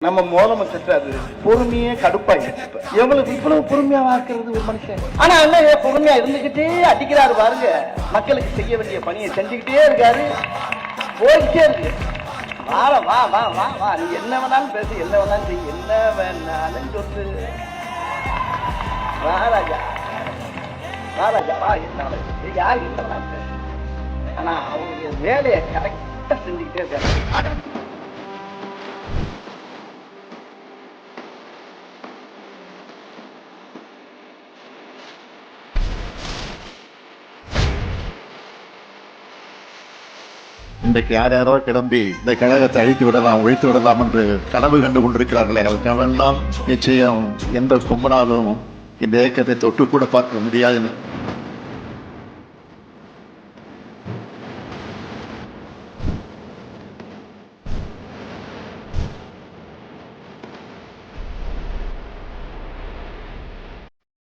நம்ம முதலமைச்சர் அது பொறுமையே கடுப்பாயிடுச்சு. இவ்வளவு பொறுமையா வாக்குறது ஒரு மனுஷன். ஆனா என்ன பொறுமையா இருந்துகிட்டே அடிக்கிறாரு பாருங்க. மக்களுக்கு செய்ய வேண்டிய பணியை செஞ்சுக்கிட்டே இருக்காரு, போயிட்டே இருக்கு. வா வா வா வா வா, நீ என்ன வேணாலும் பேசு, என்ன வேணாலும் செய்ய, என்ன வேணாலும் சொல்லு. வா ராஜா, வா ராஜா, வா. என்ன யாரு என்ன வேணாலும் பேசு. ஆனா அவங்க வேலையை கரெக்டா செஞ்சுக்கிட்டே இருக்காரு. இன்றைக்கு யார் யாரோ கிளம்பி இந்த கழகத்தை அழித்து விடலாம், ஒழித்து விடலாம் என்று கனவு கண்டு கொண்டிருக்கிறார்களே, அவர்களெல்லாம் நிச்சயம் எந்த கும்பனாலும் இந்த இயக்கத்தை தொட்டு கூட பார்க்க முடியாது.